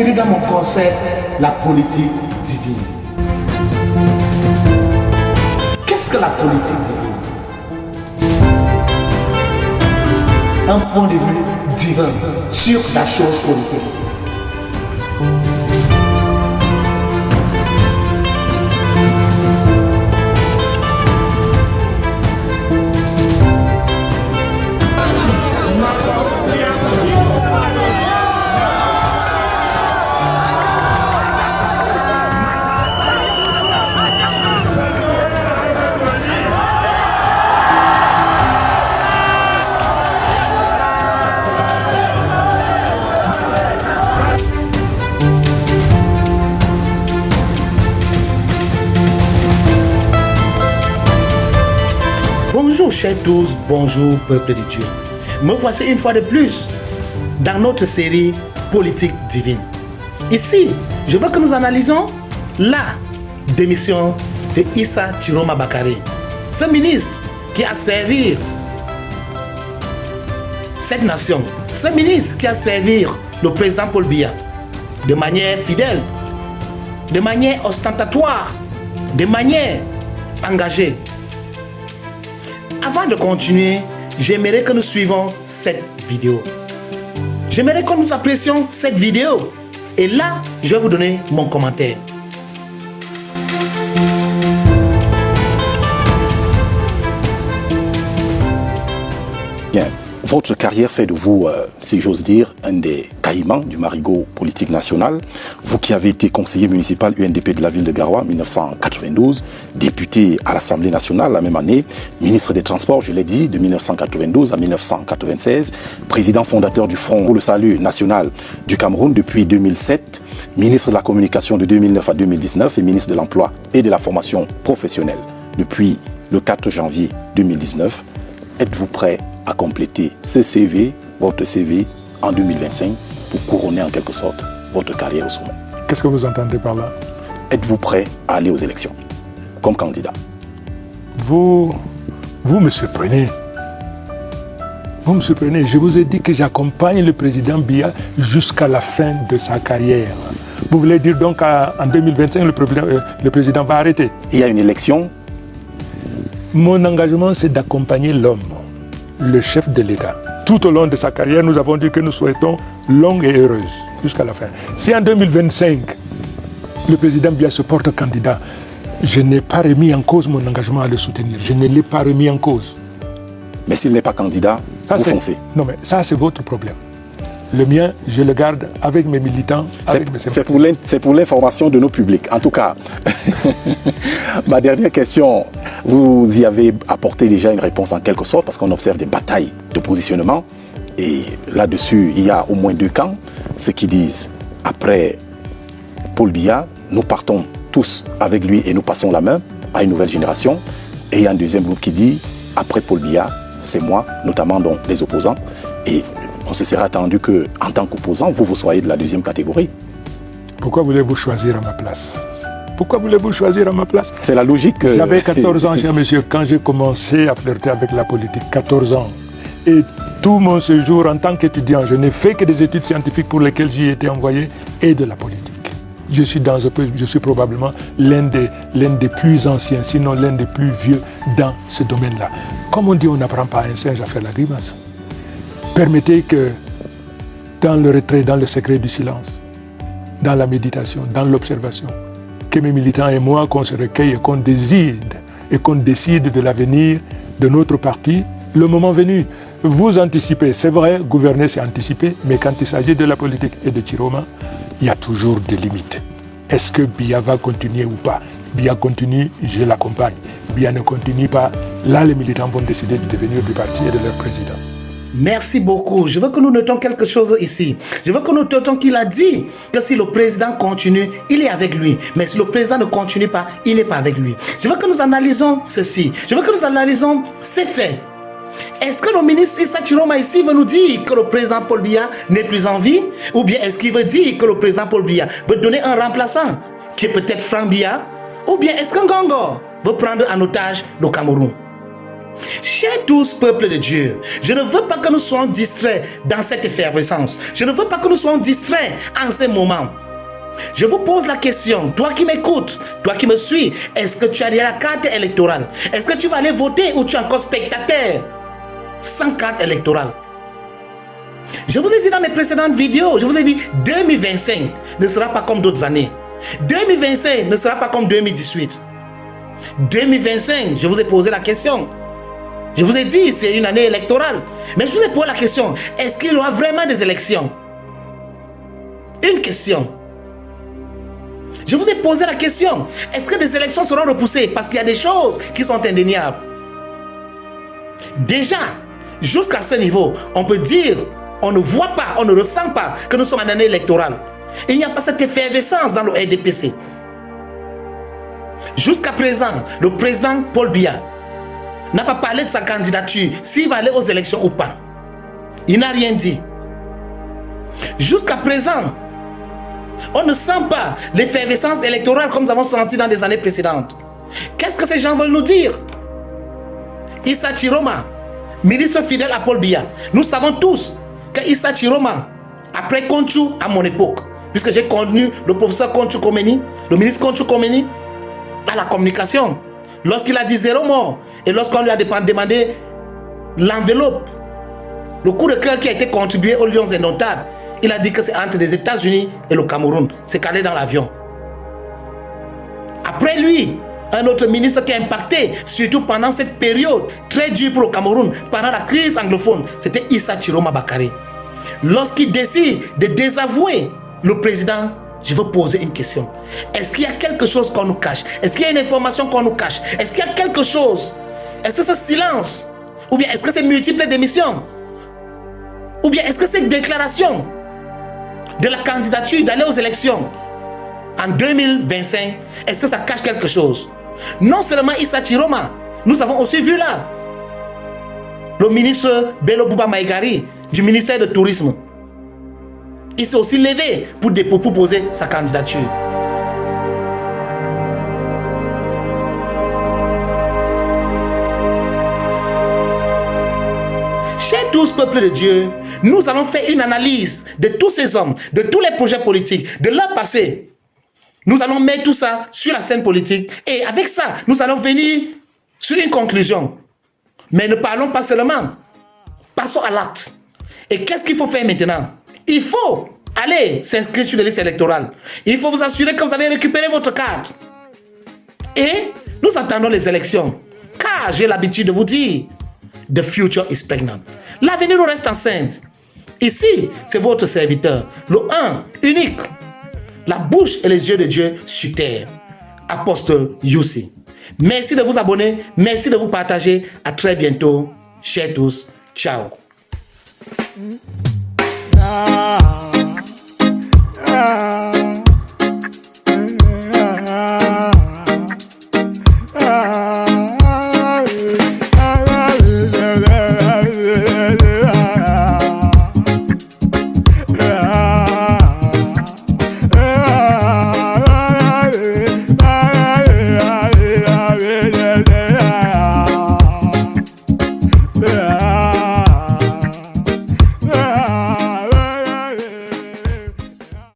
Bienvenue dans mon concept, la politique divine. Qu'est-ce que la politique divine? Un point de vue divin sur la chose politique. Bonjour chers tous, bonjour peuple de Dieu. Me voici une fois de plus dans notre série Politique divine. Ici, je veux que nous analysons la démission de Issa Chiroma Bakari, ce ministre qui a servi cette nation, ce ministre qui a servi le président Paul Biya de manière fidèle, de manière ostentatoire, de manière engagée. Avant de continuer, j'aimerais que nous suivions cette vidéo. J'aimerais que nous apprécions cette vidéo. Et là, je vais vous donner mon commentaire. Bien, votre carrière fait de vous, si j'ose dire, un des caïmans du marigot politique national. Vous qui avez été conseiller municipal UNDP de la ville de Garoua en 1992, député à l'Assemblée nationale la même année, ministre des Transports, je l'ai dit, de 1992 à 1996, président fondateur du Front pour le Salut national du Cameroun depuis 2007, ministre de la Communication de 2009 à 2019 et ministre de l'Emploi et de la Formation professionnelle depuis le 4 janvier 2019. Êtes-vous prêt à compléter ce CV, votre CV, en 2025 pour couronner en quelque sorte votre carrière au sommet? Qu'est-ce que vous entendez par là? Êtes-vous prêt à aller aux élections comme candidat? Vous me surprenez. Vous me surprenez. Je vous ai dit que j'accompagne le président Biya jusqu'à la fin de sa carrière. Vous voulez dire donc qu'en 2025, le président va arrêter? Il y a une élection. Mon engagement, c'est d'accompagner l'homme, le chef de l'État. Tout au long de sa carrière, nous avons dit que nous souhaitons longue et heureuse jusqu'à la fin. Si en 2025, le président Biya se porte candidat, je n'ai pas remis en cause mon engagement à le soutenir. Je ne l'ai pas remis en cause. Mais s'il n'est pas candidat, vous foncez. Non, mais ça, c'est votre problème. Le mien, je le garde avec mes militants. C'est pour l'information de nos publics. En tout cas, ma dernière question, vous y avez apporté déjà une réponse en quelque sorte, parce qu'on observe des batailles de positionnement. Et là-dessus, il y a au moins deux camps. Ceux qui disent, après Paul Biya, nous partons tous avec lui et nous passons la main à une nouvelle génération. Et il y a un deuxième groupe qui dit, après Paul Biya, c'est moi, notamment donc les opposants. Et on se serait attendu qu'en tant qu'opposant, vous soyez de la deuxième catégorie. Pourquoi voulez-vous choisir à ma place? Pourquoi voulez-vous choisir à ma place? C'est la logique. J'avais 14 ans, cher monsieur, quand j'ai commencé à flirter avec la politique. 14 ans. Et tout mon séjour en tant qu'étudiant, je n'ai fait que des études scientifiques pour lesquelles j'y ai été envoyé et de la politique. Je suis probablement l'un des plus anciens, sinon l'un des plus vieux dans ce domaine-là. Comme on dit, on n'apprend pas à un singe à faire la grimace. Permettez que dans le retrait, dans le secret du silence, dans la méditation, dans l'observation, que mes militants et moi, qu'on se recueille et qu'on décide de l'avenir de notre parti, le moment venu. Vous anticipez, c'est vrai, gouverner c'est anticiper, mais quand il s'agit de la politique et de Chiroma, il y a toujours des limites. Est-ce que Biya va continuer ou pas? Biya continue, je l'accompagne. Biya ne continue pas, là les militants vont décider du devenir du parti et de leur président. Merci beaucoup. Je veux que nous notons quelque chose ici. Je veux que nous notons qu'il a dit que si le président continue, il est avec lui. Mais si le président ne continue pas, il n'est pas avec lui. Je veux que nous analysons ceci. Je veux que nous analysons ces faits. Est-ce que le ministre Issa Chiroma ici veut nous dire que le président Paul Biya n'est plus en vie? Ou bien est-ce qu'il veut dire que le président Paul Biya veut donner un remplaçant qui est peut-être Franck Biya? Ou bien est-ce qu'un Ngongo veut prendre en otage le Cameroun? Chers tous, peuple de Dieu, je ne veux pas que nous soyons distraits dans cette effervescence. Je ne veux pas que nous soyons distraits en ces moments. Je vous pose la question, toi qui m'écoutes, toi qui me suis, est-ce que tu as déjà la carte électorale? Est-ce que tu vas aller voter ou tu es encore spectateur sans carte électorale? Je vous ai dit dans mes précédentes vidéos, je vous ai dit 2025 ne sera pas comme d'autres années. 2025 ne sera pas comme 2018. 2025, je vous ai posé la question. Je vous ai dit, c'est une année électorale. Mais je vous ai posé la question, est-ce qu'il y aura vraiment des élections? Une question. Je vous ai posé la question, est-ce que des élections seront repoussées? Parce qu'il y a des choses qui sont indéniables. Déjà, jusqu'à ce niveau, on peut dire, on ne voit pas, on ne ressent pas que nous sommes en année électorale. Et il n'y a pas cette effervescence dans le RDPC. Jusqu'à présent, le président Paul Biya n'a pas parlé de sa candidature, s'il va aller aux élections ou pas. Il n'a rien dit. Jusqu'à présent, on ne sent pas l'effervescence électorale comme nous avons senti dans des années précédentes. Qu'est-ce que ces gens veulent nous dire? Issa Chiroma, ministre fidèle à Paul Biya. Nous savons tous que Issa Chiroma, après Konchou, à mon époque, puisque j'ai connu le professeur Konchou Komeni, le ministre Konchou Komeni, à la communication, lorsqu'il a dit 0 mort, et lorsqu'on lui a demandé l'enveloppe, le coup de cœur qui a été contribué aux Lions indomptables, il a dit que c'est entre les États-Unis et le Cameroun. C'est calé dans l'avion. Après lui, un autre ministre qui a impacté, surtout pendant cette période très dure pour le Cameroun, pendant la crise anglophone, c'était Issa Chiroma Bakary. Lorsqu'il décide de désavouer le président, je veux poser une question. Est-ce qu'il y a quelque chose qu'on nous cache? Est-ce qu'il y a une information qu'on nous cache? Est-ce qu'il y a quelque chose? Est-ce que ce silence? Ou bien est-ce que c'est multiples démissions? Ou bien est-ce que cette déclaration de la candidature d'aller aux élections en 2025, est-ce que ça cache quelque chose? Non seulement Issa Chiroma, nous avons aussi vu là le ministre Bello Bouba Maïgari du ministère du Tourisme. Il s'est aussi levé pour poser sa candidature. Chers tous, peuple de Dieu, nous allons faire une analyse de tous ces hommes, de tous les projets politiques, de leur passé. Nous allons mettre tout ça sur la scène politique et avec ça, nous allons venir sur une conclusion. Mais ne parlons pas seulement. Passons à l'acte. Et qu'est-ce qu'il faut faire maintenant? Il faut aller s'inscrire sur les listes électorales. Il faut vous assurer que vous avez récupéré votre carte. Et nous attendons les élections. Car j'ai l'habitude de vous dire, the future is pregnant. L'avenir nous reste enceinte. Ici, c'est votre serviteur, le un, unique, la bouche et les yeux de Dieu sur terre, Apostle Youssi. Merci de vous abonner, merci de vous partager. À très bientôt. Chers tous, ciao. Ah.